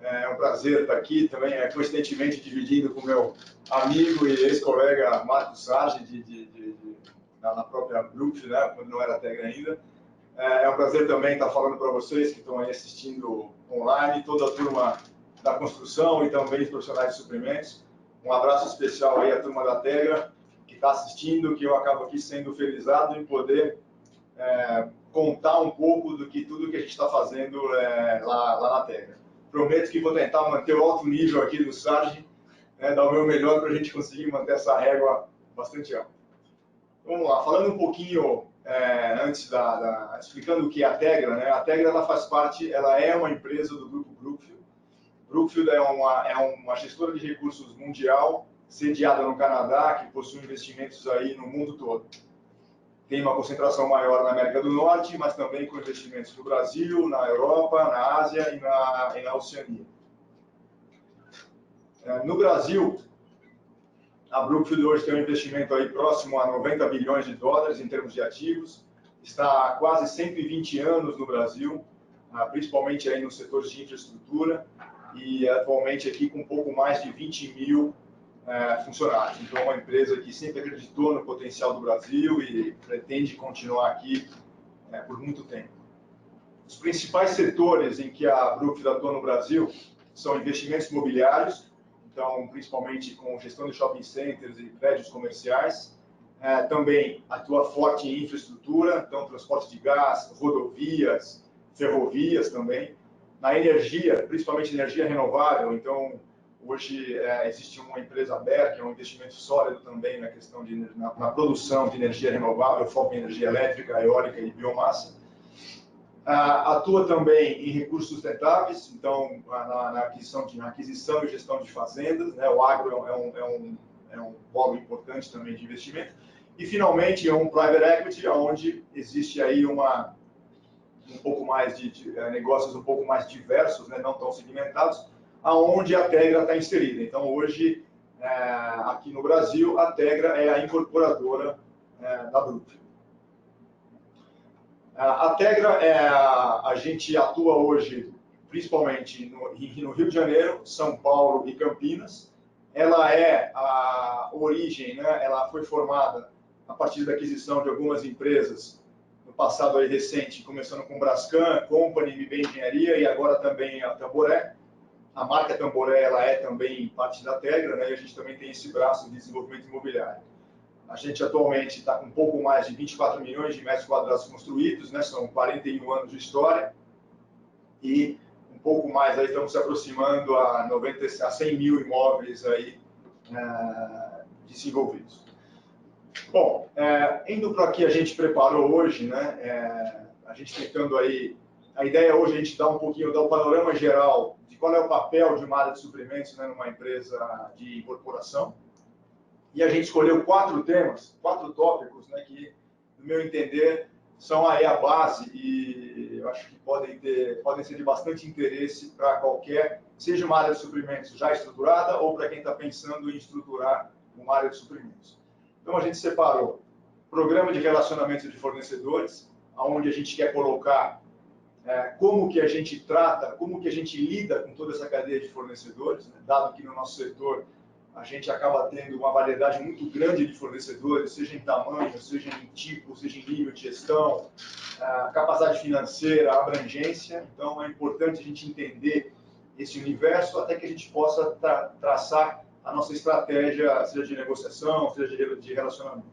É um prazer estar aqui também, coincidentemente dividindo com o meu amigo e ex-colega Marcos Sargi, na própria Brookfield, né, quando não era Tegra ainda. É um prazer também estar falando para vocês que estão aí assistindo online, toda a turma da construção e também os profissionais de suprimentos. Um abraço especial aí à turma da Tegra que está assistindo, que eu acabo aqui sendo felizado em poder contar um pouco do que tudo que a gente está fazendo lá na Tegra. Prometo que vou tentar manter o alto nível aqui do Sargi, dar o meu melhor para a gente conseguir manter essa régua bastante alta. Vamos lá, falando um pouquinho antes explicando o que é a Tegra, né? A Tegra ela faz parte, ela é uma empresa do grupo Brookfield. Brookfield é uma gestora de recursos mundial, sediada no Canadá, que possui investimentos aí no mundo todo. Tem uma concentração maior na América do Norte, mas também com investimentos no Brasil, na Europa, na Ásia e na Oceania. No Brasil, a Brookfield hoje tem um investimento aí próximo a 90 bilhões de dólares em termos de ativos. Está há quase 120 anos no Brasil, principalmente aí nos setores de infraestrutura e atualmente aqui com um pouco mais de 20 mil funcionários. Então, é uma empresa que sempre acreditou no potencial do Brasil e pretende continuar aqui por muito tempo. Os principais setores em que a Brookfield atua no Brasil são investimentos imobiliários, então, principalmente com gestão de shopping centers e prédios comerciais. Também atua forte em infraestrutura, então, transporte de gás, rodovias, ferrovias também. Na energia, principalmente energia renovável, então, hoje existe uma empresa aberta, que é um investimento sólido também na questão na produção de energia renovável, foco em energia elétrica, eólica e biomassa. Atua também em recursos sustentáveis, então na aquisição e gestão de fazendas, né? O agro é um polo importante também de investimento. E finalmente é um private equity, onde existe aí um pouco mais de negócios um pouco mais diversos, né? Não tão segmentados, aonde a Tegra está inserida. Então hoje aqui no Brasil a Tegra é a incorporadora da Brookfield. A Tegra, a gente atua hoje principalmente no Rio de Janeiro, São Paulo e Campinas. Ela a origem, né? Ela foi formada a partir da aquisição de algumas empresas no passado aí recente, começando com Brascan, Company, MB Engenharia e agora também a Tamboré. A marca Tamboré ela é também parte da Tegra, né? E a gente também tem esse braço de desenvolvimento imobiliário. A gente atualmente está com um pouco mais de 24 milhões de metros quadrados construídos, né? São 41 anos de história e um pouco mais, aí estamos se aproximando a 100 mil imóveis aí, desenvolvidos. Bom, indo para o que a gente preparou hoje, né? A gente tentando aí, a ideia hoje é a gente dar o panorama geral de qual é o papel de uma área de suprimentos, né, numa empresa de incorporação. E a gente escolheu 4 temas, 4 tópicos, né, que, no meu entender, são aí a base e eu acho que podem ser de bastante interesse para seja uma área de suprimentos já estruturada ou para quem está pensando em estruturar uma área de suprimentos. Então, a gente separou programa de relacionamento de fornecedores, onde a gente quer colocar como que a gente trata, como que a gente lida com toda essa cadeia de fornecedores, né, dado que no nosso setor a gente acaba tendo uma variedade muito grande de fornecedores, seja em tamanho, seja em tipo, seja em nível de gestão, capacidade financeira, abrangência. Então, é importante a gente entender esse universo até que a gente possa traçar a nossa estratégia, seja de negociação, seja de relacionamento.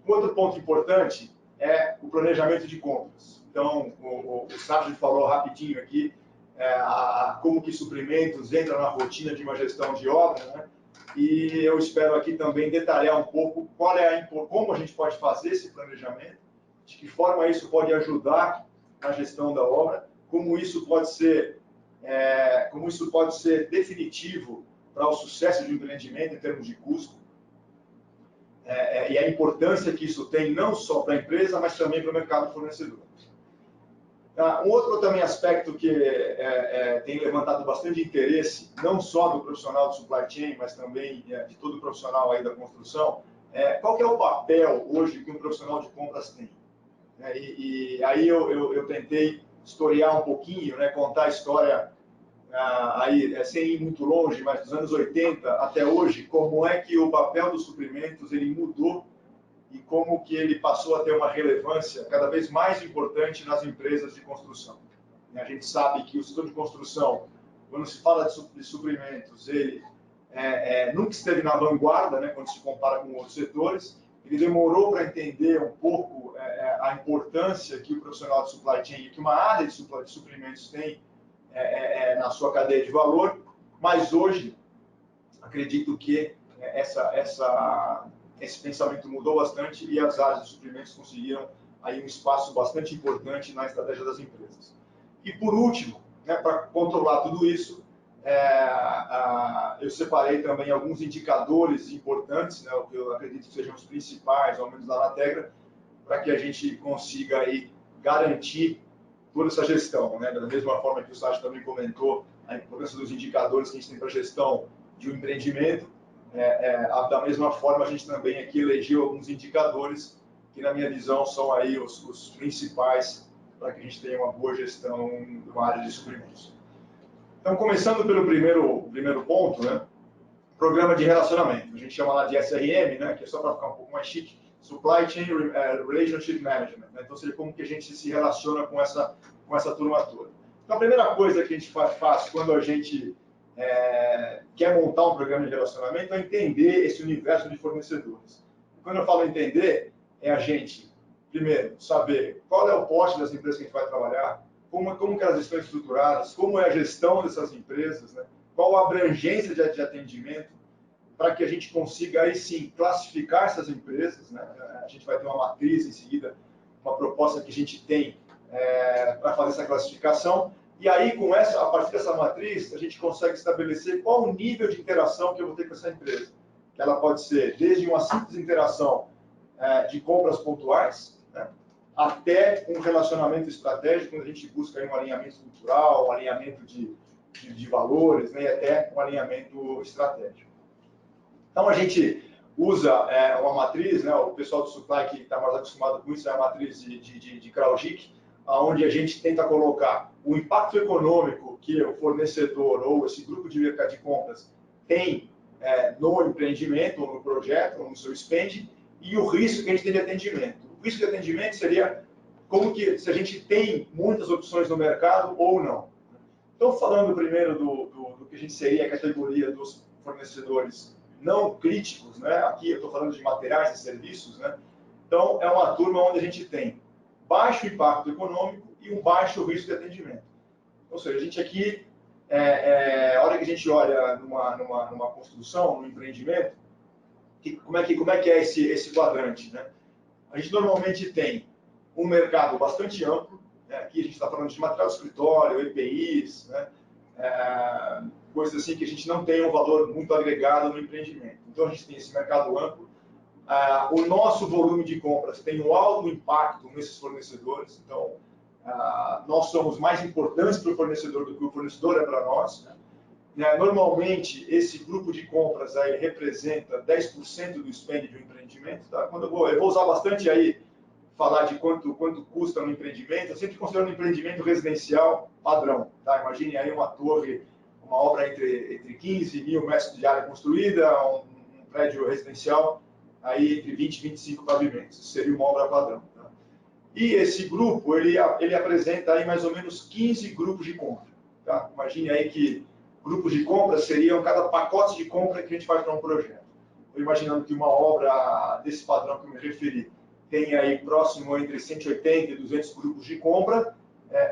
Outro ponto importante é o planejamento de compras. Então, o Sérgio falou rapidinho aqui como que suprimentos entra na rotina de uma gestão de obra, né? E eu espero aqui também detalhar um pouco como a gente pode fazer esse planejamento, de que forma isso pode ajudar na gestão da obra, como isso pode ser definitivo para o sucesso de um empreendimento em termos de custo, e a importância que isso tem não só para a empresa, mas também para o mercado fornecedor. Um outro também aspecto que tem levantado bastante interesse, não só do profissional de supply chain, mas também de todo profissional aí da construção, qual que é o papel hoje que um profissional de compras tem? E aí eu tentei historiar um pouquinho, né, contar a história aí, sem ir muito longe, mas dos anos 80 até hoje, como é que o papel dos suprimentos ele mudou e como que ele passou a ter uma relevância cada vez mais importante nas empresas de construção. A gente sabe que o setor de construção, quando se fala de suprimentos, ele nunca esteve na vanguarda, né, quando se compara com outros setores. Ele demorou para entender um pouco a importância que o profissional de supply chain, que uma área de suprimentos tem na sua cadeia de valor, mas hoje acredito que esse pensamento mudou bastante e as áreas de suprimentos conseguiram aí um espaço bastante importante na estratégia das empresas. E por último, né, para controlar tudo isso, eu separei também alguns indicadores importantes, né, o que eu acredito que sejam os principais, ao menos lá na Tegra, para que a gente consiga aí garantir toda essa gestão, né? Da mesma forma que o Sérgio também comentou, a importância dos indicadores que a gente tem para a gestão de um empreendimento, da mesma forma a gente também aqui elegeu alguns indicadores que, na minha visão, são aí os principais para que a gente tenha uma boa gestão de uma área de suprimentos. Então, começando pelo primeiro ponto, né? Programa de relacionamento. A gente chama lá de SRM, né? Que é só para ficar um pouco mais chique. Supply Chain Relationship Management. Né? Então, seria como que a gente se relaciona com essa turma toda. Então, a primeira coisa que a gente faz quando a gente quer montar um programa de relacionamento é entender esse universo de fornecedores. Quando eu falo entender, é a gente, primeiro, saber qual é o porte das empresas que a gente vai trabalhar, como que elas estão estruturadas, como é a gestão dessas empresas, né? Qual a abrangência de atendimento, para que a gente consiga, aí sim, classificar essas empresas, né? A gente vai ter uma matriz em seguida, uma proposta que a gente tem para fazer essa classificação, e aí, a partir dessa matriz, a gente consegue estabelecer qual o nível de interação que eu vou ter com essa empresa. Que ela pode ser desde uma simples interação de compras pontuais, né, até um relacionamento estratégico, onde a gente busca aí um alinhamento cultural, um alinhamento de valores, né, e até um alinhamento estratégico. Então, a gente usa uma matriz, né, o pessoal do supply que está mais acostumado com isso, é a matriz de Kraujik, onde a gente tenta colocar o impacto econômico que o fornecedor ou esse grupo de mercado de compras tem no empreendimento, ou no projeto, ou no seu spend, e o risco que a gente tem de atendimento. O risco de atendimento seria se a gente tem muitas opções no mercado ou não. Então, falando primeiro do que a gente seria a categoria dos fornecedores não críticos, né? Aqui eu estou falando de materiais e serviços, né? Então, é uma turma onde a gente tem baixo impacto econômico e um baixo risco de atendimento. Ou seja, a gente aqui, a hora que a gente olha numa construção, num empreendimento, como é que é esse quadrante, né? A gente normalmente tem um mercado bastante amplo, né? Aqui a gente está falando de material de escritório, EPIs, né? Coisas assim que a gente não tem um valor muito agregado no empreendimento. Então, a gente tem esse mercado amplo. O nosso volume de compras tem um alto impacto nesses fornecedores, então nós somos mais importantes para o fornecedor do que o fornecedor é para nós, né? Normalmente, esse grupo de compras aí representa 10% do spend de um empreendimento. Tá? Eu vou usar bastante aí, falar de quanto custa no empreendimento, eu sempre considero um empreendimento residencial padrão. Tá? Imagine aí uma torre, uma obra entre 15 mil metros de área construída, um prédio residencial, aí entre 20 e 25 pavimentos. Isso seria uma obra padrão. Tá? E esse grupo, ele apresenta aí mais ou menos 15 grupos de compra. Tá? Imagine aí que grupos de compra seriam cada pacote de compra que a gente faz para um projeto. Estou imaginando que uma obra desse padrão que eu me referi tem aí próximo entre 180 e 200 grupos de compra.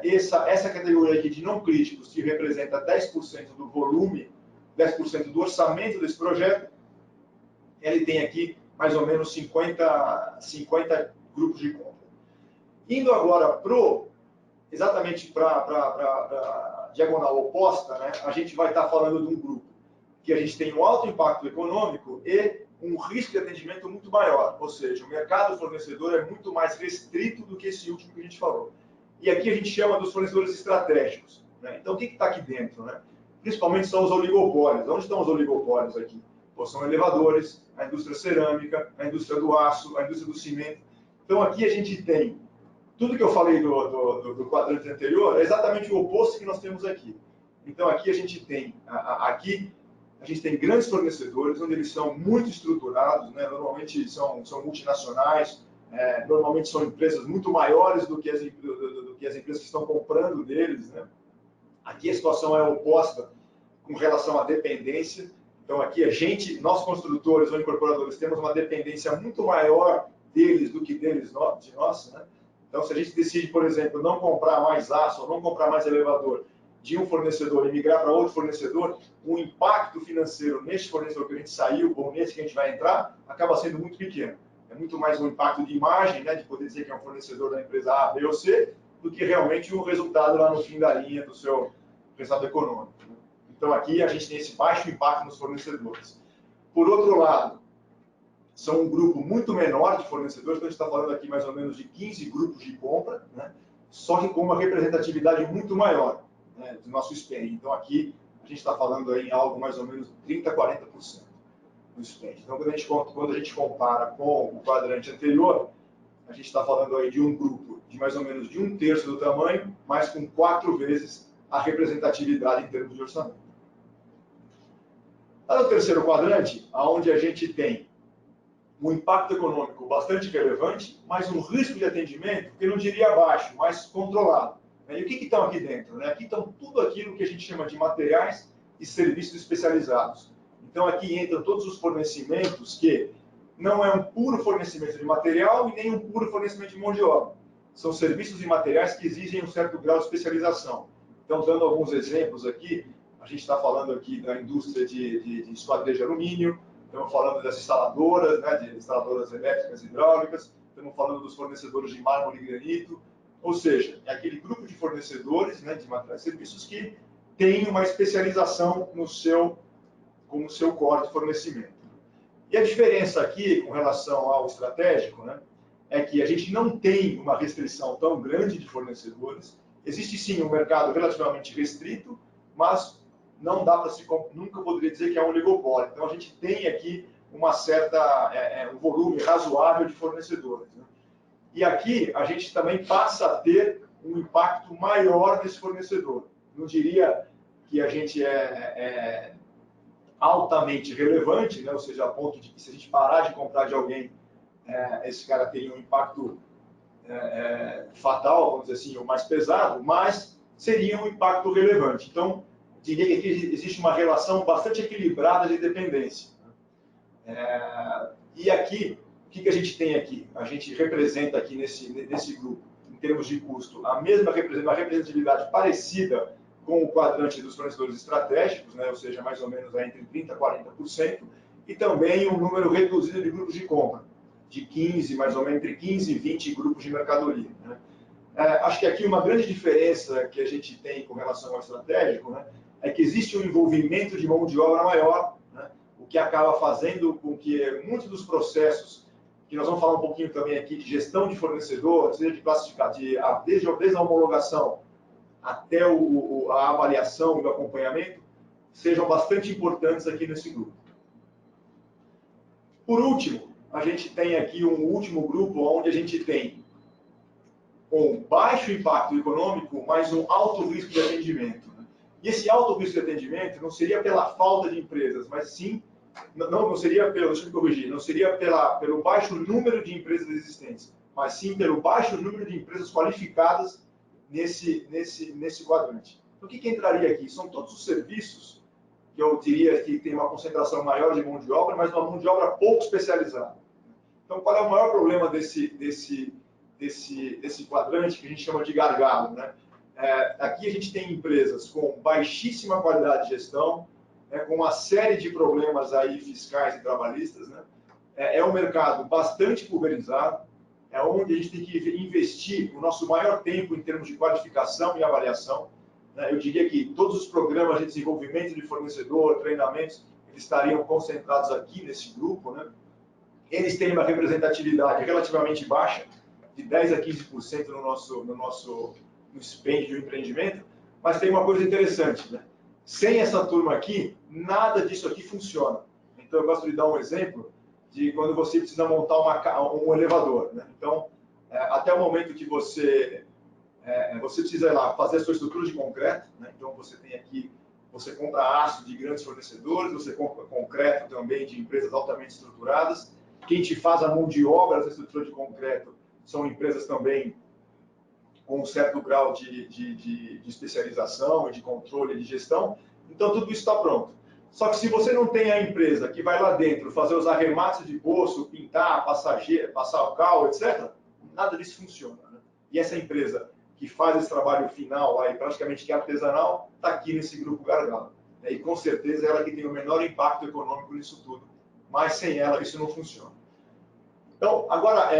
Essa categoria aqui de não críticos, que representa 10% do volume, 10% do orçamento desse projeto, ele tem aqui mais ou menos 50 grupos de compra. Indo agora exatamente para a diagonal oposta, né, a gente vai estar falando de um grupo que a gente tem um alto impacto econômico e um risco de atendimento muito maior, ou seja, o mercado fornecedor é muito mais restrito do que esse último que a gente falou. E aqui a gente chama dos fornecedores estratégicos. Né? Então, o que está aqui dentro? Né? Principalmente são os oligopólios. Onde estão os oligopólios aqui? São elevadores, a indústria cerâmica, a indústria do aço, a indústria do cimento. Então, aqui a gente tem tudo que eu falei do quadrante anterior, é exatamente o oposto que nós temos aqui. Então, aqui a gente tem, grandes fornecedores, onde eles são muito estruturados, né? Normalmente são multinacionais, normalmente são empresas muito maiores do que as empresas que estão comprando deles, né? Aqui a situação é oposta com relação à dependência. Então, aqui nós construtores ou incorporadores, temos uma dependência muito maior deles do que de nós, né? Então, se a gente decide, por exemplo, não comprar mais aço ou não comprar mais elevador de um fornecedor e migrar para outro fornecedor, o impacto financeiro neste fornecedor que a gente saiu ou nesse que a gente vai entrar acaba sendo muito pequeno. É muito mais um impacto de imagem, né, de poder dizer que é um fornecedor da empresa A, B ou C, do que realmente um resultado lá no fim da linha do seu resultado econômico. Então, aqui a gente tem esse baixo impacto nos fornecedores. Por outro lado, são um grupo muito menor de fornecedores, então a gente está falando aqui mais ou menos de 15 grupos de compra, né? Só que com uma representatividade muito maior, né, do nosso spend. Então, aqui a gente está falando aí em algo mais ou menos 30% a 40% do spend. Então, quando a gente compara com o quadrante anterior, a gente está falando aí de um grupo de mais ou menos de 1/3 do tamanho, mas com 4 vezes a representatividade em termos de orçamento. Lá no terceiro quadrante, onde a gente tem um impacto econômico bastante relevante, mas um risco de atendimento, que eu não diria baixo, mas controlado. E o que estão aqui dentro? Aqui estão tudo aquilo que a gente chama de materiais e serviços especializados. Então, aqui entram todos os fornecimentos que não é um puro fornecimento de material e nem um puro fornecimento de mão de obra. São serviços e materiais que exigem um certo grau de especialização. Então, dando alguns exemplos aqui, a gente está falando aqui da indústria de esquadria de alumínio, estamos falando das instaladoras, né, de instaladoras elétricas e hidráulicas, estamos falando dos fornecedores de mármore e granito, ou seja, é aquele grupo de fornecedores, né, de materiais e serviços que tem uma especialização como seu core de fornecimento. E a diferença aqui, com relação ao estratégico, né, é que a gente não tem uma restrição tão grande de fornecedores. Existe sim um mercado relativamente restrito, mas não dá para nunca poderia dizer que é um oligopólio. Então, a gente tem aqui uma um volume razoável de fornecedores, né? E aqui a gente também passa a ter um impacto maior desse fornecedor. Não diria que a gente é altamente relevante, né? Ou seja, a ponto de que se a gente parar de comprar de alguém, esse cara teria um impacto fatal, vamos dizer assim, ou mais pesado, mas seria um impacto relevante. Então, diria que aqui existe uma relação bastante equilibrada de dependência. E aqui, o que a gente tem aqui? A gente representa aqui nesse grupo, em termos de custo, uma representatividade parecida com o quadrante dos fornecedores estratégicos, né? Ou seja, mais ou menos entre 30% a 40%, e também um número reduzido de grupos de compra, de 15, mais ou menos entre 15 e 20 grupos de mercadoria, né? Acho que aqui uma grande diferença que a gente tem com relação ao estratégico, né, é que existe um envolvimento de mão de obra maior, né, o que acaba fazendo com que muitos dos processos, que nós vamos falar um pouquinho também aqui de gestão de fornecedor, seja de classificar, desde a homologação até a avaliação e o acompanhamento, sejam bastante importantes aqui nesse grupo. Por último, a gente tem aqui um último grupo onde a gente tem um baixo impacto econômico, mas um alto risco de atendimento. E esse alto risco de atendimento não seria pela falta de empresas, mas sim, não seria deixa eu me corrigir, não seria pelo baixo número de empresas existentes, mas sim pelo baixo número de empresas qualificadas nesse quadrante. Então, o que entraria aqui? São todos os serviços que eu diria que tem uma concentração maior de mão de obra, mas uma mão de obra pouco especializada. Então, qual é o maior problema desse quadrante que a gente chama de gargalo, né? Aqui a gente tem empresas com baixíssima qualidade de gestão, né, com uma série de problemas aí fiscais e trabalhistas, né? É um mercado bastante pulverizado, é onde a gente tem que investir o nosso maior tempo em termos de qualificação e avaliação, né? Eu diria que todos os programas de desenvolvimento de fornecedor, treinamentos, eles estariam concentrados aqui nesse grupo, né? Eles têm uma representatividade relativamente baixa, de 10% a 15% no spend de um empreendimento, mas tem uma coisa interessante, né? Sem essa turma aqui, nada disso aqui funciona. Então, eu gosto de dar um exemplo de quando você precisa montar um elevador, né? Então, até o momento que você você precisa ir lá fazer a sua estrutura de concreto, né? Então você tem aqui, você compra aço de grandes fornecedores, você compra concreto também de empresas altamente estruturadas. Quem te faz a mão de obra dessa estrutura de concreto são empresas também com um certo grau de especialização, de controle, de gestão. Então tudo isso está pronto. Só que se você não tem a empresa que vai lá dentro fazer os arremates de poço, pintar, passar o cal, etc., nada disso funciona, né? E essa empresa que faz esse trabalho final, aí, praticamente que é artesanal, está aqui nesse grupo Gargalo. E com certeza ela que tem o menor impacto econômico nisso tudo. Mas sem ela isso não funciona. Então, agora,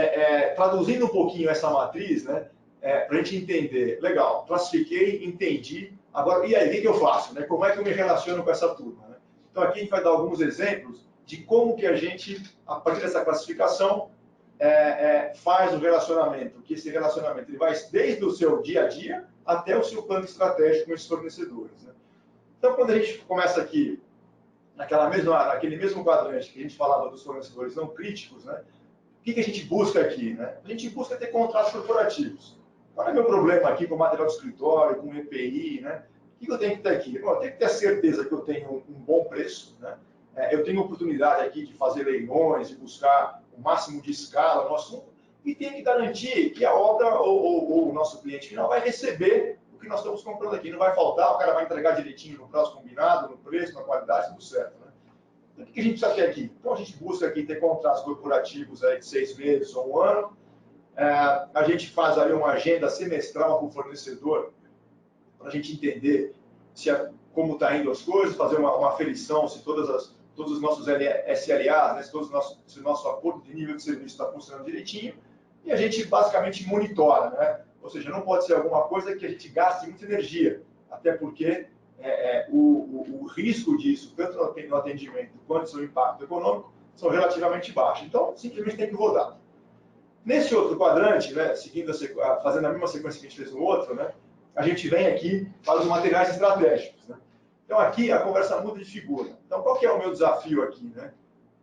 traduzindo um pouquinho essa matriz, né, para a gente entender, legal, classifiquei, entendi, agora, e aí, o que eu faço? Né? Como é que eu me relaciono com essa turma? Né? Então, aqui a gente vai dar alguns exemplos de como que a gente, a partir dessa classificação, faz o relacionamento, que esse relacionamento ele vai desde o seu dia a dia até o seu plano estratégico com esses fornecedores. Né? Então, quando a gente começa aqui, naquele mesmo quadrante que a gente falava dos fornecedores não críticos, né? O que a gente busca aqui? Né? A gente busca ter contratos corporativos. Qual é o meu problema aqui com material de escritório, com EPI? Né? O que eu tenho que ter aqui? Bom, eu tenho que ter a certeza que eu tenho um bom preço. Né? Eu tenho oportunidade aqui de fazer leilões, de buscar o máximo de escala no assunto, e tenho que garantir que a obra ou o nosso cliente final vai receber o que nós estamos comprando aqui. Não vai faltar, o cara vai entregar direitinho no prazo combinado, no preço, na qualidade, tudo certo. Né? Então, o que a gente precisa ter aqui? Então, a gente busca aqui ter contratos corporativos aí de 6 meses ou 1 ano. A gente faz aí uma agenda semestral com o fornecedor para a gente entender como está indo as coisas, fazer uma aferição se todos os nossos SLAs, né, se o nosso acordo de nível de serviço está funcionando direitinho, e a gente basicamente monitora, né? Ou seja, não pode ser alguma coisa que a gente gaste muita energia, até porque o risco disso, tanto no atendimento quanto no seu impacto econômico, são relativamente baixos. Então, simplesmente tem que rodar. Nesse outro quadrante, né, fazendo a mesma sequência que a gente fez no outro, né, a gente vem aqui para os materiais estratégicos. Né? Então, aqui a conversa muda de figura. Então, qual que é o meu desafio aqui? Né?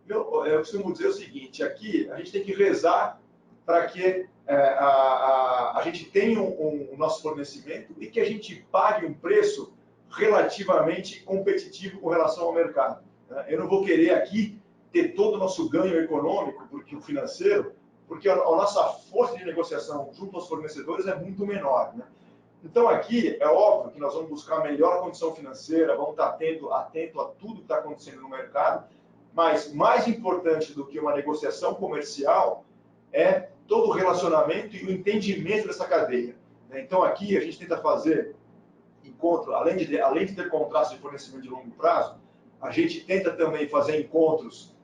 Eu costumo dizer o seguinte, aqui a gente tem que rezar para que a gente tenha o nosso fornecimento e que a gente pague um preço relativamente competitivo com relação ao mercado. Né? Eu não vou querer aqui ter todo o nosso ganho econômico, porque o financeiro, porque a nossa força de negociação junto aos fornecedores é muito menor. Né? Então, aqui, é óbvio que nós vamos buscar a melhor condição financeira, vamos estar atento a tudo que está acontecendo no mercado, mas mais importante do que uma negociação comercial é todo o relacionamento e o entendimento dessa cadeia. Então, aqui, a gente tenta fazer encontro, além de ter contratos de fornecimento de longo prazo, a gente tenta também fazer encontros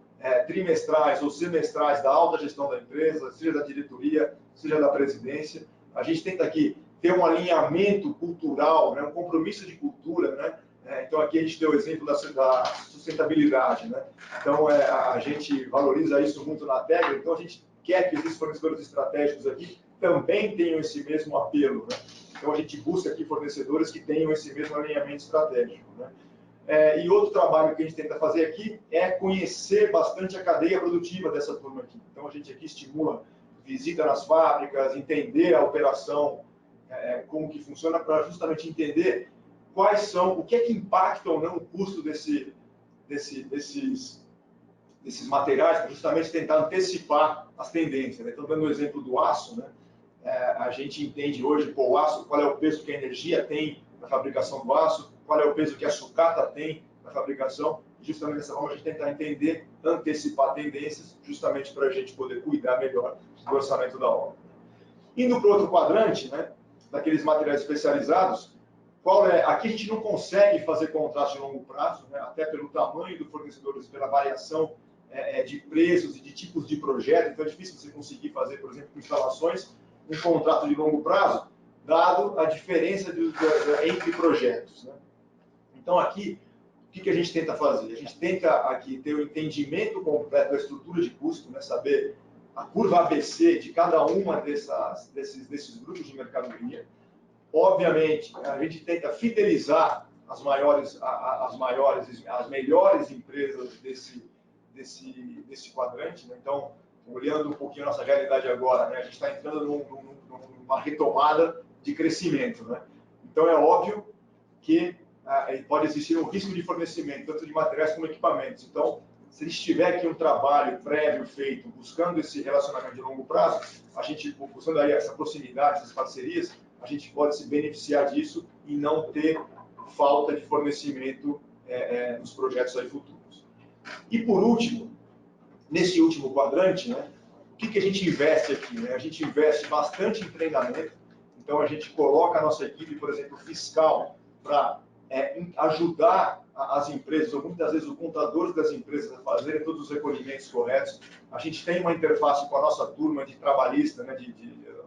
trimestrais ou semestrais da alta gestão da empresa, seja da diretoria, seja da presidência. A gente tenta aqui ter um alinhamento cultural, né, um compromisso de cultura, né? Então aqui a gente deu o exemplo da sustentabilidade, né? Então a gente valoriza isso muito na Tegra, então a gente quer que esses fornecedores estratégicos aqui também tenham esse mesmo apelo, né? Então a gente busca aqui fornecedores que tenham esse mesmo alinhamento estratégico, né? E outro trabalho que a gente tenta fazer aqui é conhecer bastante a cadeia produtiva dessa turma aqui. Então, a gente aqui estimula visita nas fábricas, entender a operação, como que funciona, para justamente entender o que é que impacta ou não o custo desses materiais, para justamente tentar antecipar as tendências. Né? Então, dando o exemplo do aço, né? A gente entende hoje, o aço, qual é o peso que a energia tem na fabricação do aço, qual é o peso que a sucata tem na fabricação, e justamente dessa forma a gente tentar entender, antecipar tendências, justamente para a gente poder cuidar melhor do orçamento da obra. Indo para o outro quadrante, né, daqueles materiais especializados, aqui a gente não consegue fazer contratos de longo prazo, né, até pelo tamanho do fornecedor, pela variação de preços e de tipos de projeto, então é difícil você conseguir fazer, por exemplo, instalações, um contrato de longo prazo, dado a diferença entre projetos. Né? Então, aqui, o que a gente tenta fazer? A gente tenta aqui ter o entendimento completo da estrutura de custo, né? Saber a curva ABC de cada uma desses grupos de mercadoria. Obviamente, a gente tenta fidelizar as melhores empresas desse quadrante. Né? Então, olhando um pouquinho a nossa realidade agora, né? A gente está entrando numa retomada de crescimento, né? Então, é óbvio que pode existir um risco de fornecimento, tanto de materiais como equipamentos. Então, se a gente tiver aqui um trabalho prévio feito, buscando esse relacionamento de longo prazo, a gente, buscando aí essa proximidade, essas parcerias, a gente pode se beneficiar disso e não ter falta de fornecimento nos projetos aí futuros. E, por último, nesse último quadrante, né, o que a gente investe aqui? Né? A gente investe bastante em treinamento, então a gente coloca a nossa equipe, por exemplo, fiscal, para ajudar as empresas, ou muitas vezes os contadores das empresas a fazerem todos os recolhimentos corretos. A gente tem uma interface com a nossa turma de trabalhista, né, de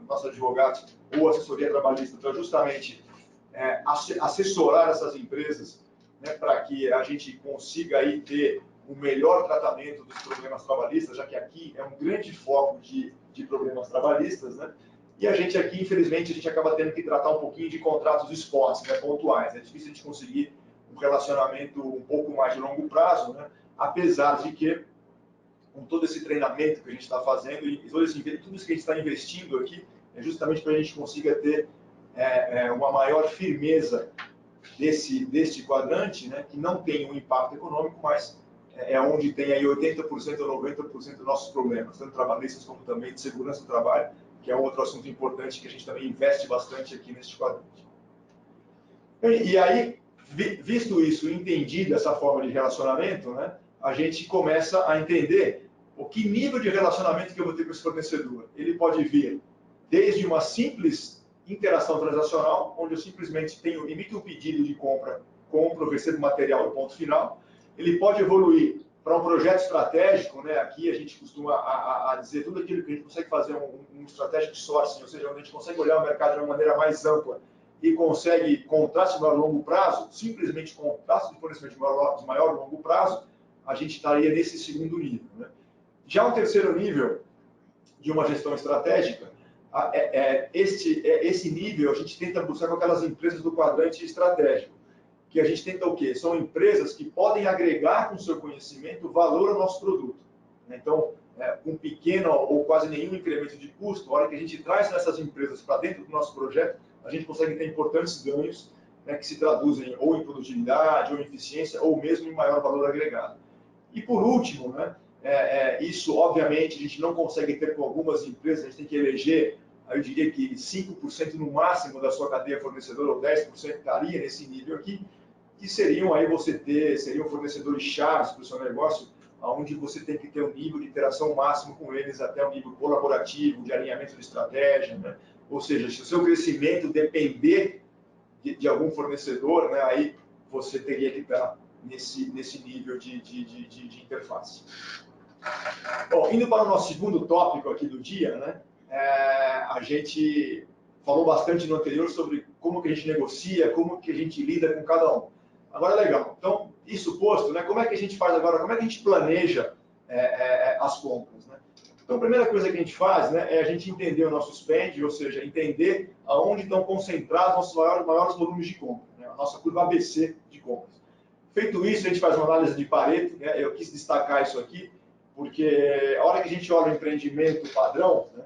nossos advogados, ou assessoria trabalhista, para justamente assessorar essas empresas, né, para que a gente consiga aí ter o melhor tratamento dos problemas trabalhistas, já que aqui é um grande foco de problemas trabalhistas, né? E a gente aqui, infelizmente, a gente acaba tendo que tratar um pouquinho de contratos spots, né, pontuais. É difícil a gente conseguir um relacionamento um pouco mais de longo prazo, né? Apesar de que, com todo esse treinamento que a gente está fazendo e tudo isso que a gente está investindo aqui, é justamente para a gente consiga ter uma maior firmeza deste quadrante, né, que não tem um impacto econômico, mas é onde tem aí 80% ou 90% dos nossos problemas, tanto trabalhistas como também de segurança do trabalho, que é um outro assunto importante que a gente também investe bastante aqui neste quadrante. E aí, visto isso, entendido essa forma de relacionamento, né, a gente começa a entender o que nível de relacionamento que eu vou ter com esse fornecedor. Ele pode vir desde uma simples interação transacional, onde eu simplesmente emito um pedido de compra, compro, recebo material e ponto final. Ele pode evoluir para um projeto estratégico, né? Aqui a gente costuma a dizer tudo aquilo que a gente consegue fazer um strategic sourcing, ou seja, onde a gente consegue olhar o mercado de uma maneira mais ampla e consegue contratos de maior longo prazo, simplesmente contratos de fornecimento de maior longo prazo, a gente estaria nesse segundo nível, né? Já o terceiro nível de uma gestão estratégica, esse nível a gente tenta buscar com aquelas empresas do quadrante estratégico, que a gente tenta o quê? São empresas que podem agregar com o seu conhecimento valor ao nosso produto. Então, com pequeno ou quase nenhum incremento de custo, a hora que a gente traz essas empresas para dentro do nosso projeto, a gente consegue ter importantes ganhos, né, que se traduzem ou em produtividade, ou em eficiência, ou mesmo em maior valor agregado. E por último, né, isso obviamente a gente não consegue ter com algumas empresas, a gente tem que eleger, eu diria que 5% no máximo da sua cadeia fornecedora, ou 10% estaria nesse nível aqui, que seriam fornecedores chaves para o seu negócio, onde você tem que ter um nível de interação máximo com eles, até um nível colaborativo, de alinhamento de estratégia, né? Ou seja, se o seu crescimento depender de algum fornecedor, né, aí você teria que estar nesse nível de interface. Bom, indo para o nosso segundo tópico aqui do dia, né, a gente falou bastante no anterior sobre como que a gente negocia, como que a gente lida com cada um. Agora, legal. Então, isso posto, né, como é que a gente faz agora, como é que a gente planeja as compras, né? Então, a primeira coisa que a gente faz, né, é a gente entender o nosso spend, ou seja, entender aonde estão concentrados nossos maiores volumes de compra, né, a nossa curva ABC de compras. Feito isso, a gente faz uma análise de Pareto, né, eu quis destacar isso aqui, porque a hora que a gente olha o empreendimento padrão, né,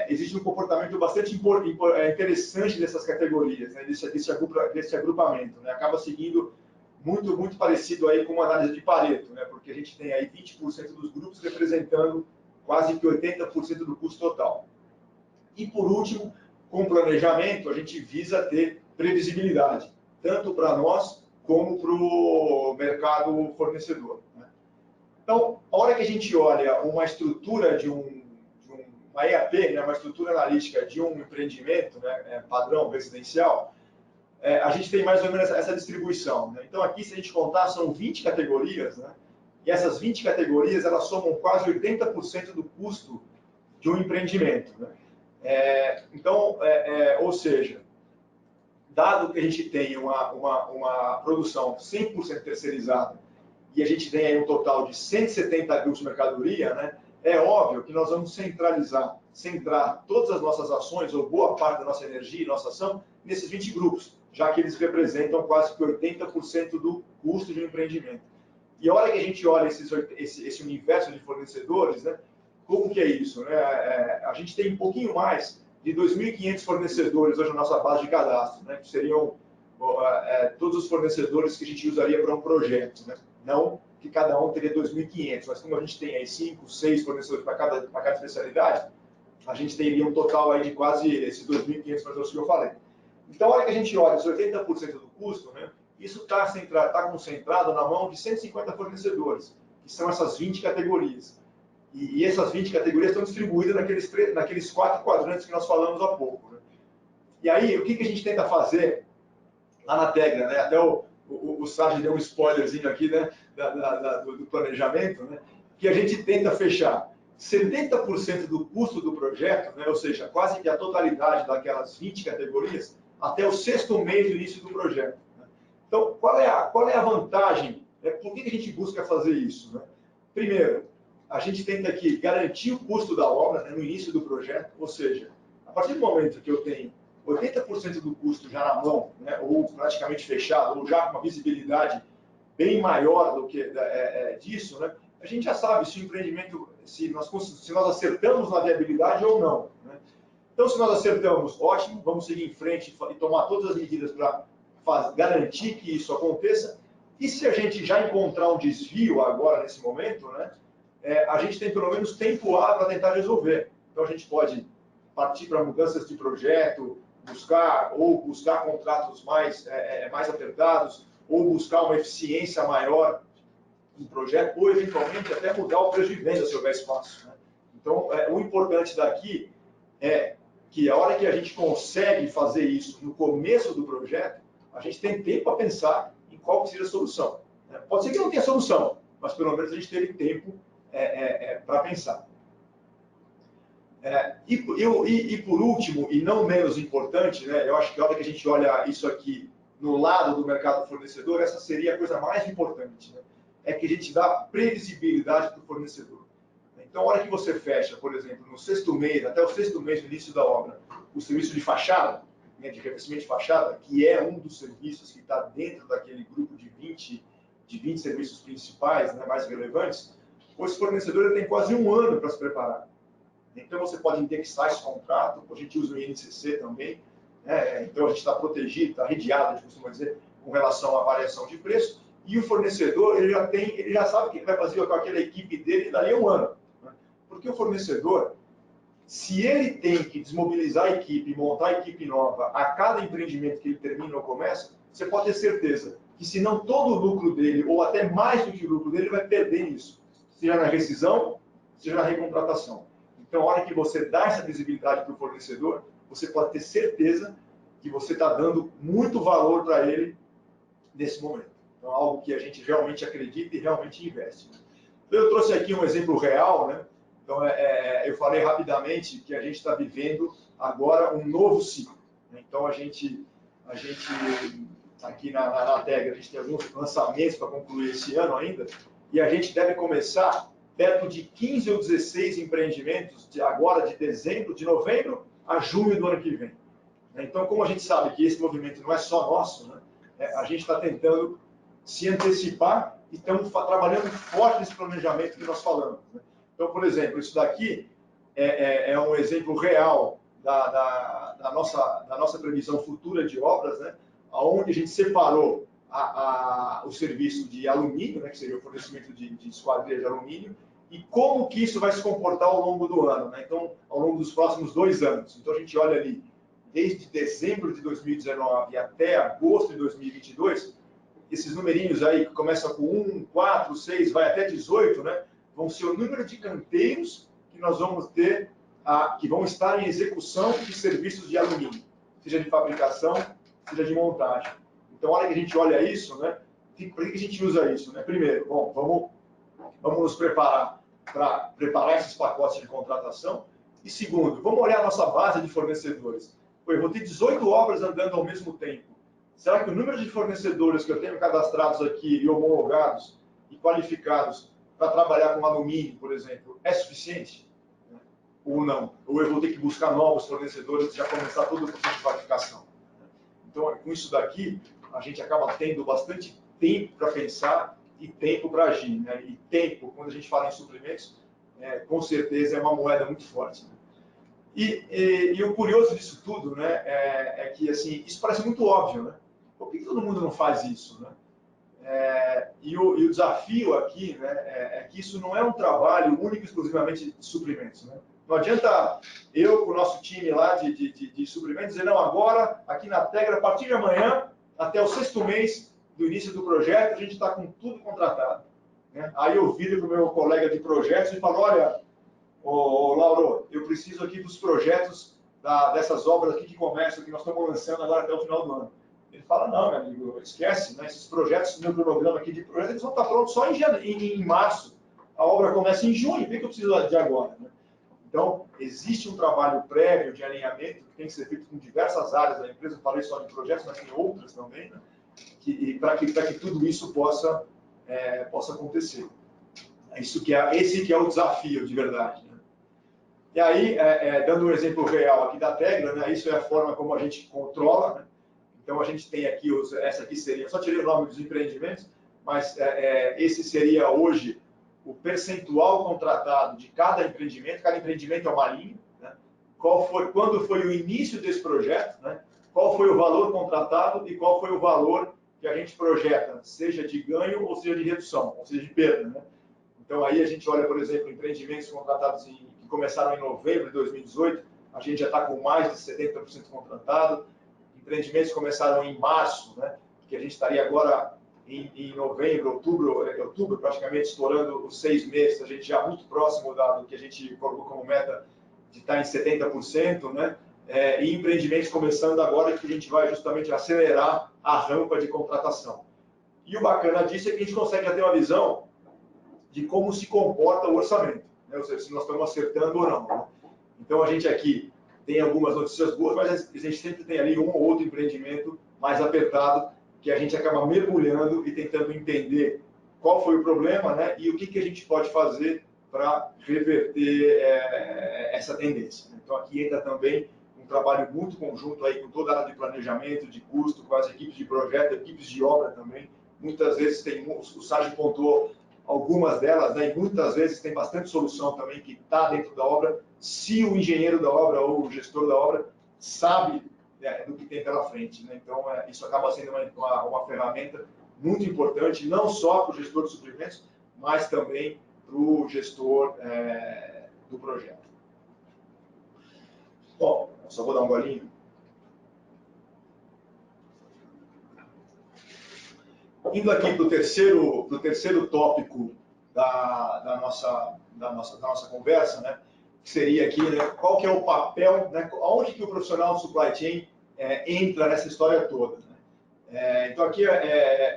existe um comportamento bastante interessante dessas categorias, né, desse agrupamento, né, acaba seguindo muito parecido aí com uma análise de Pareto, né, porque a gente tem aí 20% dos grupos representando quase que 80% do custo total. E por último, com planejamento, a gente visa ter previsibilidade, tanto para nós como para o mercado fornecedor, né? Então, a hora que a gente olha uma estrutura de uma EAP, né, uma estrutura analítica de um empreendimento, né, padrão residencial, a gente tem mais ou menos essa distribuição, né? Então, aqui, se a gente contar, são 20 categorias, né? E essas 20 categorias, elas somam quase 80% do custo de um empreendimento, né? Então, ou seja, dado que a gente tem uma produção 100% terceirizada e a gente tem aí um total de 170 grupos de mercadoria, né, é óbvio que nós vamos centrar todas as nossas ações, ou boa parte da nossa energia e nossa ação, nesses 20 grupos, já que eles representam quase que 80% do custo de um empreendimento. E a hora que a gente olha esse universo de fornecedores, né, como que é isso? Né? A gente tem um pouquinho mais de 2.500 fornecedores hoje na nossa base de cadastro, né? Que seriam todos os fornecedores que a gente usaria para um projeto, né? Não que cada um teria 2.500, mas como a gente tem aí 5, 6 fornecedores para cada especialidade, a gente teria um total aí de quase esses 2.500 fornecedores que eu falei. Então, a hora que a gente olha os 80% do custo, né, isso está concentrado na mão de 150 fornecedores, que são essas 20 categorias. E essas 20 categorias estão distribuídas naqueles 4 quadrantes que nós falamos há pouco, né? E aí, o que a gente tenta fazer lá na Tegra, né? Até o Sérgio deu um spoilerzinho aqui, né, do planejamento, né? Que a gente tenta fechar 70% do custo do projeto, né? Ou seja, quase que a totalidade daquelas 20 categorias, até o 6º mês do início do projeto, né? Então, qual é a vantagem? Por que a gente busca fazer isso, né? Primeiro, a gente tenta aqui garantir o custo da obra, né, no início do projeto, ou seja, a partir do momento que eu tenho 80% do custo já na mão, né, ou praticamente fechado, ou já com uma visibilidade bem maior do que disso, né, a gente já sabe se o empreendimento, se nós acertamos na viabilidade ou não, né? Então, se nós acertamos, ótimo, vamos seguir em frente e tomar todas as medidas para garantir que isso aconteça. E se a gente já encontrar um desvio agora, nesse momento, né, a gente tem pelo menos tempo hábil para tentar resolver. Então, a gente pode partir para mudanças de projeto, buscar contratos mais apertados, ou buscar uma eficiência maior no projeto, ou eventualmente até mudar o preço de venda se houver espaço, né? Então, o importante daqui é que a hora que a gente consegue fazer isso no começo do projeto, a gente tem tempo para pensar em qual seja a solução, né? Pode ser que não tenha solução, mas pelo menos a gente teve tempo para pensar. E por último, e não menos importante, né, eu acho que a hora que a gente olha isso aqui no lado do mercado fornecedor, essa seria a coisa mais importante, né? É que a gente dá previsibilidade para o fornecedor. Então, a hora que você fecha, por exemplo, no 6º mês, até o 6º mês do início da obra, o serviço de fachada, né, de revestimento de fachada, que é um dos serviços que está dentro daquele grupo de 20 serviços principais, né, mais relevantes, esse fornecedor ele tem quase um ano para se preparar. Então, você pode indexar esse contrato, a gente usa o INCC também, né? Então a gente está protegido, está redeado, a gente costuma dizer, com relação à variação de preço, e o fornecedor ele já sabe o que ele vai fazer com aquela equipe dele dali a um ano, né? Porque o fornecedor, se ele tem que desmobilizar a equipe e montar a equipe nova a cada empreendimento que ele termina ou começa, você pode ter certeza que, se não todo o lucro dele, ou até mais do que o lucro dele, ele vai perder nisso, seja na rescisão, seja na recontratação. Então, a hora que você dá essa visibilidade para o fornecedor, você pode ter certeza que você está dando muito valor para ele nesse momento. Então, é algo que a gente realmente acredita e realmente investe. Então, eu trouxe aqui um exemplo real, né? Então, eu falei rapidamente que a gente está vivendo agora um novo ciclo, né? Então, a gente aqui na Tegra, a gente tem alguns lançamentos para concluir esse ano ainda, e a gente deve começar perto de 15 ou 16 empreendimentos agora de novembro a junho do ano que vem. Então, como a gente sabe que esse movimento não é só nosso, né, a gente está tentando se antecipar e estamos trabalhando forte nesse planejamento que nós falamos, né? Então, por exemplo, isso daqui é um exemplo real da nossa previsão futura de obras, né, onde a gente separou o serviço de alumínio, né, que seria o fornecimento de esquadrilha de alumínio, e como que isso vai se comportar ao longo do ano, né? Então, ao longo dos próximos 2 anos. Então, a gente olha ali, desde dezembro de 2019 até agosto de 2022, esses numerinhos aí que começam com 1, 4, 6, vai até 18, né? Vão ser o número de canteiros que nós vamos ter, que vão estar em execução de serviços de alumínio, seja de fabricação, seja de montagem. Então, a hora que a gente olha isso, né? Por que a gente usa isso, né? Primeiro, bom, vamos nos preparar para preparar esses pacotes de contratação. E segundo, vamos olhar a nossa base de fornecedores. Eu vou ter 18 obras andando ao mesmo tempo. Será que o número de fornecedores que eu tenho cadastrados aqui e homologados e qualificados para trabalhar com alumínio, por exemplo, é suficiente? Ou não? Ou eu vou ter que buscar novos fornecedores e já começar todo o processo de qualificação? Então, com isso daqui, a gente acaba tendo bastante tempo para pensar e tempo para agir, né? E tempo, quando a gente fala em suprimentos, com certeza é uma moeda muito forte, né? E o curioso disso tudo, né, é que assim, isso parece muito óbvio, né? Por que todo mundo não faz isso, né? E o desafio aqui, né, é que isso não é um trabalho único e exclusivamente de suprimentos, né? Não adianta eu, com o nosso time lá de suprimentos, dizer, não, agora, aqui na Tegra, a partir de amanhã, até o 6º mês do início do projeto, a gente está com tudo contratado, né? Aí eu viro para o meu colega de projetos e falo, olha, Lauro, eu preciso aqui dos projetos dessas obras aqui que começam, que nós estamos lançando agora até o final do ano. Ele fala, não, meu amigo, esquece, né? Esses projetos, meu cronograma aqui de projetos, eles vão estar prontos só em março. A obra começa em junho, por que eu preciso de agora, né? Então, existe um trabalho prévio de alinhamento que tem que ser feito com diversas áreas da empresa. Eu falei só de projetos, mas tem outras também, né? Para que tudo isso possa acontecer. Esse que é o desafio de verdade, né? E aí, dando um exemplo real aqui da Tegra, né? Isso é a forma como a gente controla, né? Então, a gente tem aqui, essa aqui seria, só tirei o nome dos empreendimentos, mas esse seria hoje o percentual contratado de cada empreendimento é uma linha, né? Quando foi o início desse projeto, né? Qual foi o valor contratado e qual foi o valor que a gente projeta, seja de ganho ou seja de redução, ou seja de perda, né? Então, aí a gente olha, por exemplo, empreendimentos contratados que começaram em novembro de 2018, a gente já está com mais de 70% contratado. Empreendimentos começaram em março, né, que a gente estaria agora em novembro, outubro, praticamente estourando os 6 meses, a gente já muito próximo do que a gente colocou como meta de estar em 70%, né? E empreendimentos começando agora, que a gente vai justamente acelerar a rampa de contratação. E o bacana disso é que a gente consegue já ter uma visão de como se comporta o orçamento, né? Ou seja, se nós estamos acertando ou não, né? Então, a gente aqui tem algumas notícias boas, mas a gente sempre tem ali um ou outro empreendimento mais apertado, que a gente acaba mergulhando e tentando entender qual foi o problema, né? E o que a gente pode fazer para reverter essa tendência. Então, aqui entra também um trabalho muito conjunto aí com toda a área de planejamento, de custo, com as equipes de projeto, equipes de obra também. Muitas vezes o Sérgio pontuou algumas delas, né, e muitas vezes tem bastante solução também que está dentro da obra, se o engenheiro da obra ou o gestor da obra sabe do que tem pela frente, né? Então, isso acaba sendo uma ferramenta muito importante, não só para o gestor de suprimentos, mas também para o gestor do projeto. Bom, só vou dar um golinho. Indo aqui para o terceiro tópico da nossa conversa, né, que seria aqui, né, qual que é o papel, né, onde que o profissional de supply chain entra nessa história toda, né? Então aqui,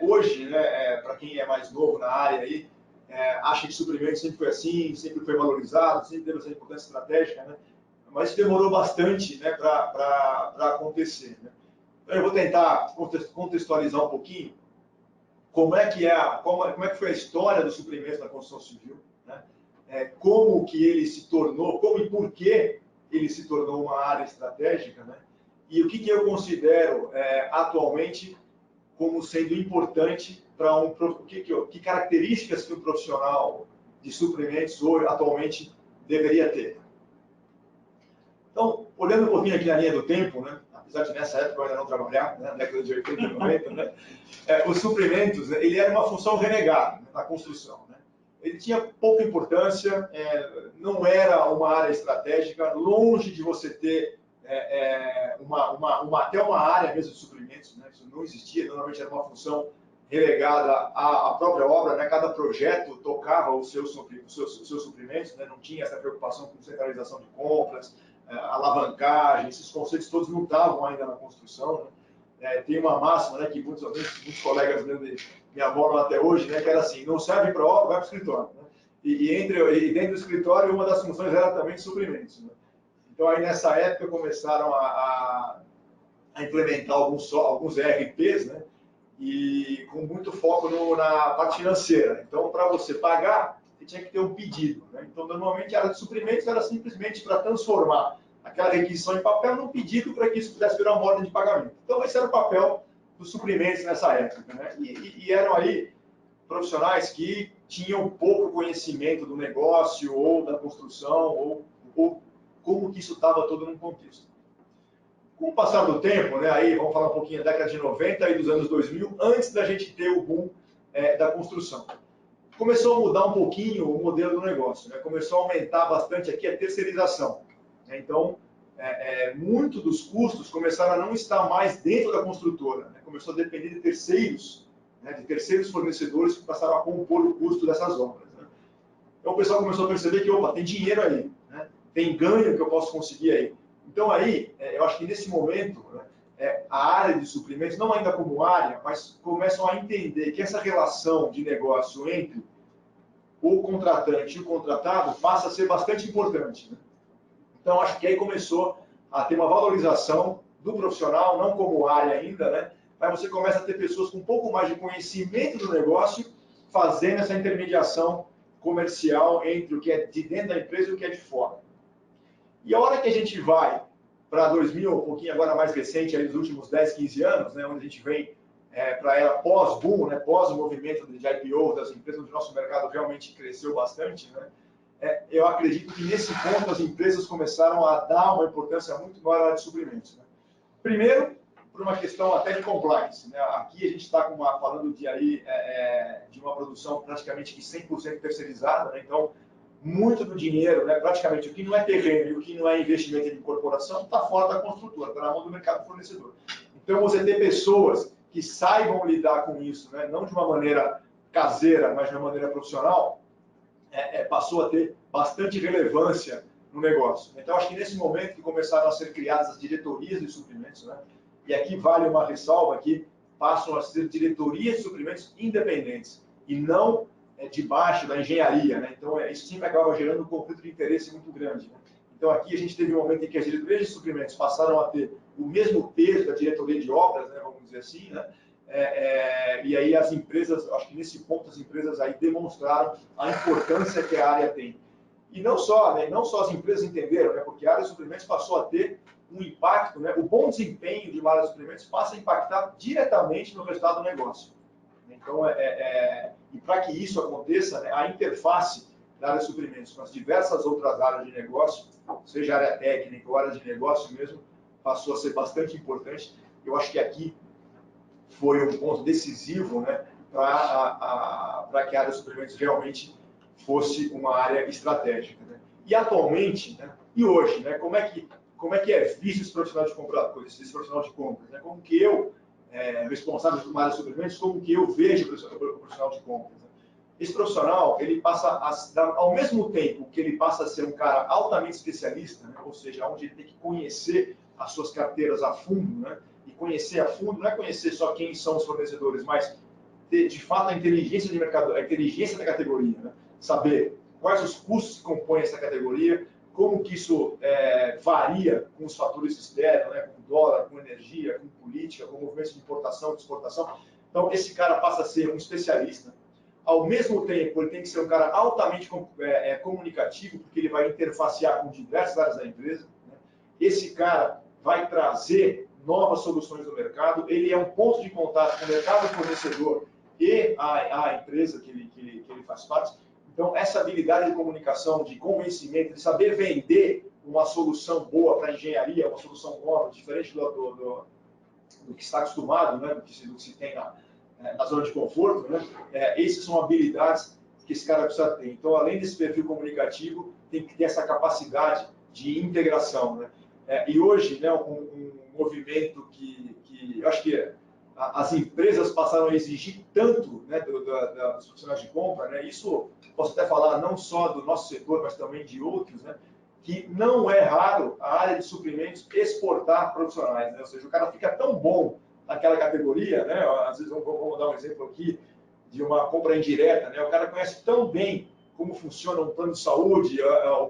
hoje, né, para quem é mais novo na área aí, acha que suprimento sempre foi assim, sempre foi valorizado, sempre teve essa importância estratégica, né? Mas demorou bastante, né, para acontecer, né? Então eu vou tentar contextualizar um pouquinho como é que foi a história do suprimento na construção civil, né? Como que ele se tornou, como e por que ele se tornou uma área estratégica, né? E o que eu considero atualmente como sendo importante para que características que um profissional de suprimentos hoje, atualmente deveria ter. Então, olhando um pouquinho aqui na linha do tempo, né? Apesar de nessa época eu ainda não trabalhar, né, na década de 80 e 90, né, os suprimentos, né, ele era uma função renegada, né, na construção, né? Ele tinha pouca importância, não era uma área estratégica, longe de você ter até uma área mesmo de suprimentos, né? Isso não existia, normalmente era uma função relegada à própria obra, né? Cada projeto tocava os seus suprimentos, né? Não tinha essa preocupação com centralização de compras, alavancagem, esses conceitos todos não estavam ainda na construção, né? Tem uma máxima, né, que muitos colegas me abolam até hoje, né, que era assim: não serve para obra, vai para o escritório, né? E dentro do escritório, uma das funções era também suprimentos, né? Então, aí nessa época começaram a implementar alguns ERPs, né, e com muito foco na parte financeira. Então, para você pagar, você tinha que ter um pedido, né? Então, normalmente, a área de suprimentos era simplesmente para transformar aquela requisição em papel num pedido para que isso pudesse virar uma ordem de pagamento. Então, esse era o papel dos suprimentos nessa época, né? E eram aí profissionais que tinham pouco conhecimento do negócio ou da construção ou como que isso estava todo num contexto. Com o passar do tempo, né, aí vamos falar um pouquinho da década de 90 e dos anos 2000, antes da gente ter o boom da construção. Começou a mudar um pouquinho o modelo do negócio, né? Começou a aumentar bastante aqui a terceirização. Né? Então, muito dos custos começaram a não estar mais dentro da construtora, né? Começou a depender de terceiros, né? De terceiros fornecedores que passaram a compor o custo dessas obras. Né? Então, o pessoal começou a perceber que, opa, tem dinheiro aí, né? Tem ganho que eu posso conseguir aí. Então, aí, eu acho que nesse momento, né, a área de suprimentos, não ainda como área, mas começam a entender que essa relação de negócio entre o contratante e o contratado passa a ser bastante importante. Né? Então, acho que aí começou a ter uma valorização do profissional, não como área ainda, né? Mas você começa a ter pessoas com um pouco mais de conhecimento do negócio, fazendo essa intermediação comercial entre o que é de dentro da empresa e o que é de fora. E a hora que a gente vai para 2000, um pouquinho agora mais recente, aí nos últimos 10, 15 anos, né, onde a gente vem para a era pós-boom, né, pós o movimento de IPO das empresas, onde o nosso mercado realmente cresceu bastante, né, eu acredito que nesse ponto as empresas começaram a dar uma importância muito maior à área de suprimentos. Né. Primeiro, por uma questão até de compliance. Né. Aqui a gente está falando de uma produção praticamente que 100% terceirizada, né, então muito do dinheiro, né, praticamente o que não é terreno e o que não é investimento em incorporação, está fora da construtora, está na mão do mercado fornecedor. Então, você ter pessoas que saibam lidar com isso, né, não de uma maneira caseira, mas de uma maneira profissional, passou a ter bastante relevância no negócio. Então, acho que nesse momento que começaram a ser criadas as diretorias de suprimentos, né, e aqui vale uma ressalva que passam a ser diretorias de suprimentos independentes e não debaixo da engenharia, né? Então, isso sempre acaba gerando um conflito de interesse muito grande. Né? Então, aqui a gente teve um momento em que as diretorias de suprimentos passaram a ter o mesmo peso da diretoria de obras, né? Vamos dizer assim, né? E aí as empresas, acho que nesse ponto as empresas aí demonstraram a importância que a área tem. E não só, né? Não só as empresas entenderam, né? Porque a área de suprimentos passou a ter um impacto, né? O bom desempenho de uma área de suprimentos passa a impactar diretamente no resultado do negócio. Então, e para que isso aconteça, né, a interface da área de suprimentos com as diversas outras áreas de negócio, seja área técnica ou área de negócio mesmo, passou a ser bastante importante. Eu acho que aqui foi um ponto decisivo, né, para que a área de suprimentos realmente fosse uma área estratégica. Né? E atualmente, né, e hoje, né, como é que é visto esse profissional de compras, né? Como que eu responsável por uma área de suprimentos, como que eu vejo o profissional de compras. Né? Esse profissional, ele passa ao mesmo tempo que ele passa a ser um cara altamente especialista, né? Ou seja, onde ele tem que conhecer as suas carteiras a fundo, né? E conhecer a fundo não é conhecer só quem são os fornecedores, mas ter, de fato, a inteligência de mercado, a inteligência da categoria, né? Saber quais os custos que compõem essa categoria, como que isso varia com os fatores externos, né, com dólar, com energia, com política, com movimentos de importação, de exportação. Então, esse cara passa a ser um especialista. Ao mesmo tempo, ele tem que ser um cara altamente comunicativo, porque ele vai interfacear com diversas áreas da empresa. Né? Esse cara vai trazer novas soluções no mercado, ele é um ponto de contato com o mercado fornecedor e a empresa que ele faz parte. Então, essa habilidade de comunicação, de convencimento, de saber vender uma solução boa para a engenharia, uma solução nova, diferente do que está acostumado, né, do que se tem na zona de conforto, né, essas são habilidades que esse cara precisa ter. Então, além desse perfil comunicativo, tem que ter essa capacidade de integração. Né? E hoje, né, um movimento que eu acho que as empresas passaram a exigir tanto, né, dos profissionais de compra, né, isso posso até falar não só do nosso setor, mas também de outros, né, que não é raro a área de suprimentos exportar profissionais. Né, ou seja, o cara fica tão bom naquela categoria, né, às vezes vamos dar um exemplo aqui de uma compra indireta, né, o cara conhece tão bem como funciona um plano de saúde,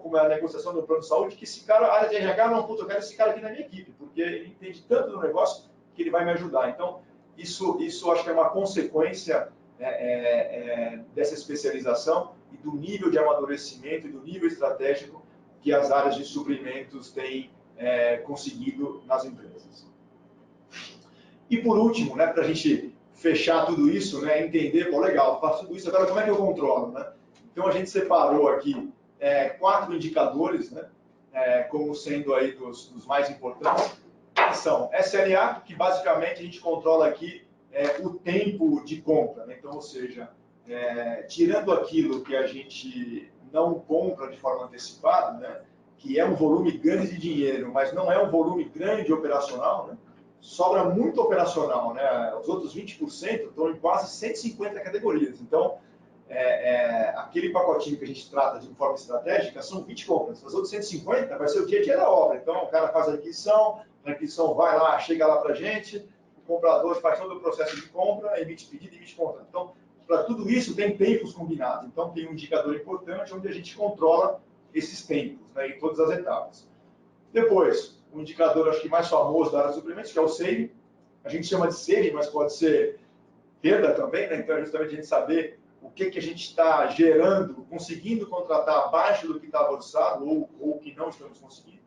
como é a negociação do plano de saúde, que esse cara, a área de RH, não, puta, eu quero esse cara aqui na minha equipe, porque ele entende tanto do negócio que ele vai me ajudar. Então, isso acho que é uma consequência dessa especialização e do nível de amadurecimento e do nível estratégico que as áreas de suprimentos têm conseguido nas empresas. E por último, né, para a gente fechar tudo isso, né, entender, pô, legal, faço tudo isso, agora como é que eu controlo? Né? Então a gente separou aqui 4 indicadores, né, como sendo aí dos mais importantes, são SLA, que basicamente a gente controla aqui o tempo de compra, né? Então, ou seja, tirando aquilo que a gente não compra de forma antecipada, né? Que é um volume grande de dinheiro, mas não é um volume grande operacional, né? Sobra muito operacional, né? Os outros 20% estão em quase 150 categorias. Então, aquele pacotinho que a gente trata de forma estratégica são 20 compras. As outras 150 vai ser o dia a dia da obra. Então, o cara faz a aquisição vai lá, chega lá para a gente, o comprador faz todo o processo de compra, emite pedido e emite contrato. Então, para tudo isso, tem tempos combinados. Então, tem um indicador importante onde a gente controla esses tempos, né, em todas as etapas. Depois, o indicador, acho que mais famoso da área de suprimentos, que é o saving. A gente chama de saving, mas pode ser perda também, né? Então, é justamente a gente saber o que a gente está gerando, conseguindo contratar abaixo do que estava orçado ou o que não estamos conseguindo.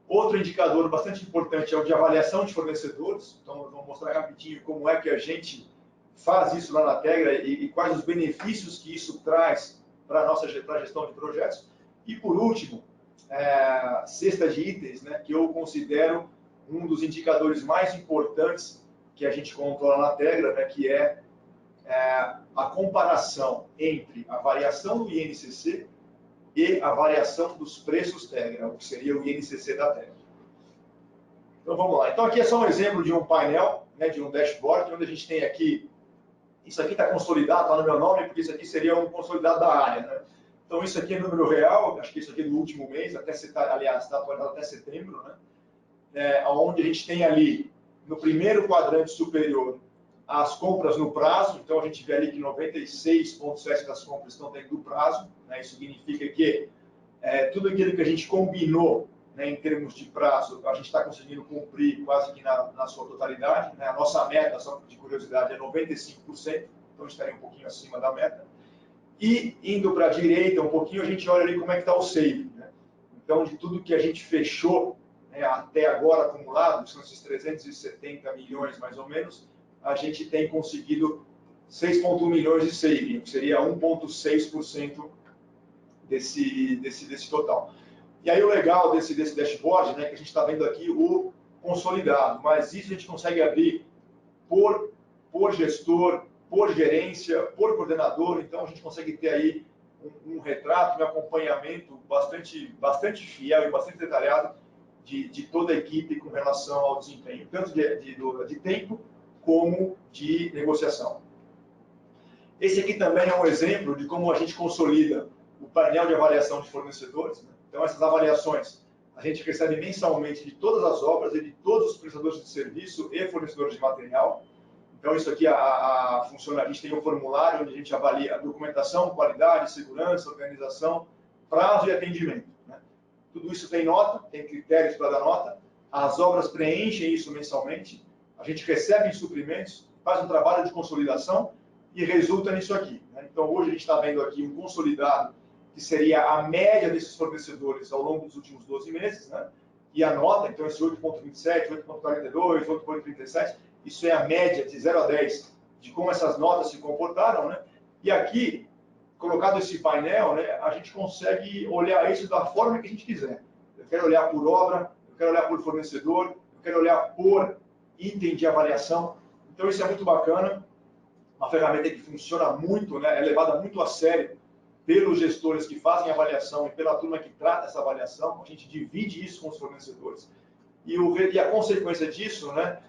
Outro indicador bastante importante é o de avaliação de fornecedores. Então, eu vou mostrar rapidinho como é que a gente faz isso lá na Tegra e quais os benefícios que isso traz para a nossa gestão de projetos. E, por último, cesta de itens, né, que eu considero um dos indicadores mais importantes que a gente controla na Tegra, né, que é a comparação entre a variação do INCC e a variação dos preços Tegra, o que seria o INCC da Tegra. Então, vamos lá. Então, aqui é só um exemplo de um painel, né, de um dashboard, onde a gente tem aqui, isso aqui está consolidado, está no meu nome, porque isso aqui seria um consolidado da área, né? Então, isso aqui é número real, acho que isso aqui é do último mês, aliás, está atualizado até setembro, né? Onde a gente tem ali, no primeiro quadrante superior, as compras no prazo. Então, a gente vê ali que 96,7% das compras estão dentro do prazo, né? Isso significa que tudo aquilo que a gente combinou, né, em termos de prazo, a gente está conseguindo cumprir quase que na sua totalidade, né? A nossa meta, só de curiosidade, é 95%, então estaria um pouquinho acima da meta. E, indo para a direita um pouquinho, a gente olha ali como é que está o saving, né? Então, de tudo que a gente fechou, né, até agora acumulado, que são esses 370 milhões mais ou menos, a gente tem conseguido 6,1 milhões de saving, que seria 1,6% desse total. E aí o legal desse dashboard, né, que a gente está vendo aqui o consolidado, mas isso a gente consegue abrir por gestor, por gerência, por coordenador. Então a gente consegue ter aí um retrato, um acompanhamento bastante fiel e bastante detalhado de toda a equipe com relação ao desempenho, tanto de tempo como de negociação. Esse aqui também é um exemplo de como a gente consolida o painel de avaliação de fornecedores, né? Então, essas avaliações a gente recebe mensalmente de todas as obras e de todos os prestadores de serviço e fornecedores de material. Então, isso aqui funciona, a gente tem um formulário onde a gente avalia a documentação, qualidade, segurança, organização, prazo e atendimento, né? Tudo isso tem nota, tem critérios para dar nota, as obras preenchem isso mensalmente, a gente recebe os suprimentos, faz um trabalho de consolidação e resulta nisso aqui, né? Então, hoje a gente está vendo aqui um consolidado que seria a média desses fornecedores ao longo dos últimos 12 meses, né? E a nota, então, esse 8,27, 8,42, 8,37, isso é a média de 0 a 10 de como essas notas se comportaram, né? E aqui, colocado esse painel, né, a gente consegue olhar isso da forma que a gente quiser. Eu quero olhar por obra, eu quero olhar por fornecedor, eu quero olhar por item de avaliação. Então, isso é muito bacana. Uma ferramenta que funciona muito, né, é levada muito a sério pelos gestores que fazem a avaliação e pela turma que trata essa avaliação. A gente divide isso com os fornecedores. E a consequência disso, né,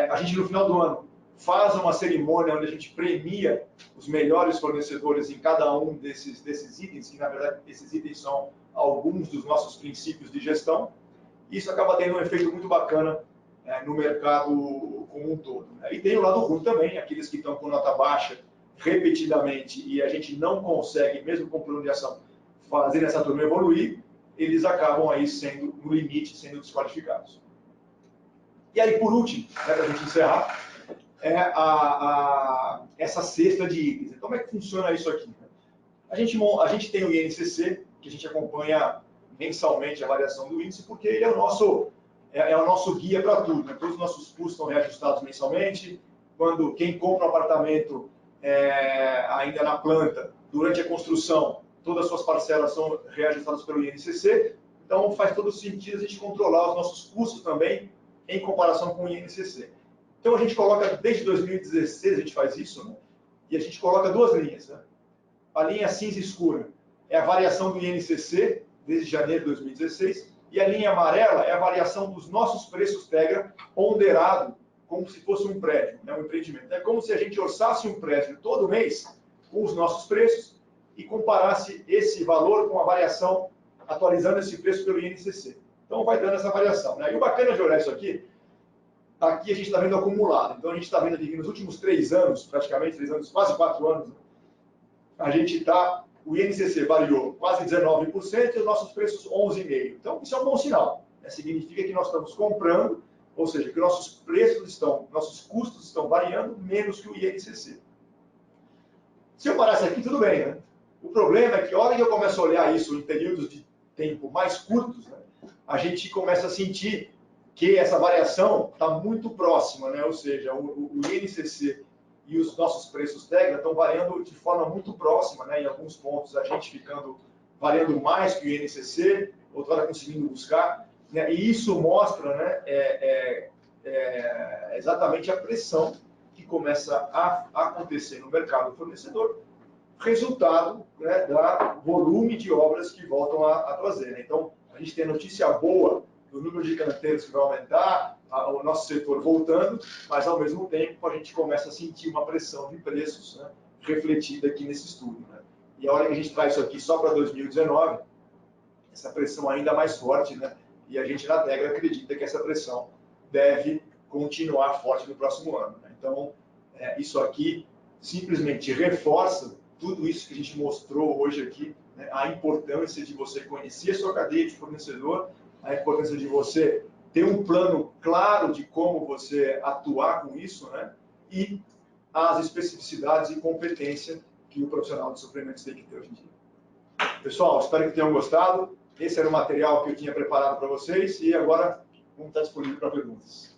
a gente, no final do ano, faz uma cerimônia onde a gente premia os melhores fornecedores em cada um desses itens, que, na verdade, esses itens são alguns dos nossos princípios de gestão. Isso acaba tendo um efeito muito bacana no mercado como um todo, né? E tem o lado ruim também, aqueles que estão com nota baixa repetidamente e a gente não consegue, mesmo com plano de ação, fazer essa turma evoluir, eles acabam aí sendo, no limite, sendo desqualificados. E aí, por último, né, para a gente encerrar, essa cesta de itens. Então, como é que funciona isso aqui? A gente tem o INCC, que a gente acompanha mensalmente a variação do índice, porque ele é o nosso guia para tudo, né? Todos os nossos custos estão reajustados mensalmente. Quando quem compra um apartamento ainda na planta, durante a construção, todas as suas parcelas são reajustadas pelo INCC. Então, faz todo sentido a gente controlar os nossos custos também em comparação com o INCC. Então, a gente coloca, desde 2016 a gente faz isso, né? E a gente coloca duas linhas, né? A linha cinza escura é a variação do INCC desde janeiro de 2016 e a linha amarela é a variação dos nossos preços Tegra ponderado como se fosse um prédio, né, um empreendimento. É como se a gente orçasse um prédio todo mês com os nossos preços e comparasse esse valor com a variação, atualizando esse preço pelo INCC. Então, vai dando essa variação, né? E o bacana de olhar isso aqui a gente está vendo acumulado. Então, a gente está vendo aqui que nos últimos 3 anos, praticamente 3 anos, quase 4 anos, a gente está, o INCC variou quase 19% e os nossos preços 11,5%. Então, isso é um bom sinal, né? Significa que nós estamos comprando, ou seja, que nossos custos estão variando menos que o INCC. Se eu parasse aqui, tudo bem, né? O problema é que, a hora que eu começo a olhar isso em períodos de tempo mais curtos, né, a gente começa a sentir que essa variação está muito próxima, né? Ou seja, o INCC e os nossos preços Tegra estão variando de forma muito próxima, né? Em alguns pontos, a gente ficando variando mais que o INCC, outra hora conseguindo buscar, né? E isso mostra, né, exatamente a pressão que começa a acontecer no mercado fornecedor, resultado, né, da volume de obras que voltam a trazer, né? Então, a gente tem notícia boa do número de canteiros que vai aumentar, o nosso setor voltando, mas, ao mesmo tempo, a gente começa a sentir uma pressão de preços, né, refletida aqui nesse estudo, né? E a hora que a gente traz isso aqui só para 2019, essa pressão ainda mais forte, né? E a gente, na Tegra, acredita que essa pressão deve continuar forte no próximo ano, né? Então, isso aqui simplesmente reforça tudo isso que a gente mostrou hoje aqui, né? A importância de você conhecer a sua cadeia de fornecedor, a importância de você ter um plano claro de como você atuar com isso, né? E as especificidades e competência que o profissional de suprimentos tem que ter hoje em dia. Pessoal, espero que tenham gostado. Esse era o material que eu tinha preparado para vocês e agora vamos estar disponível para perguntas.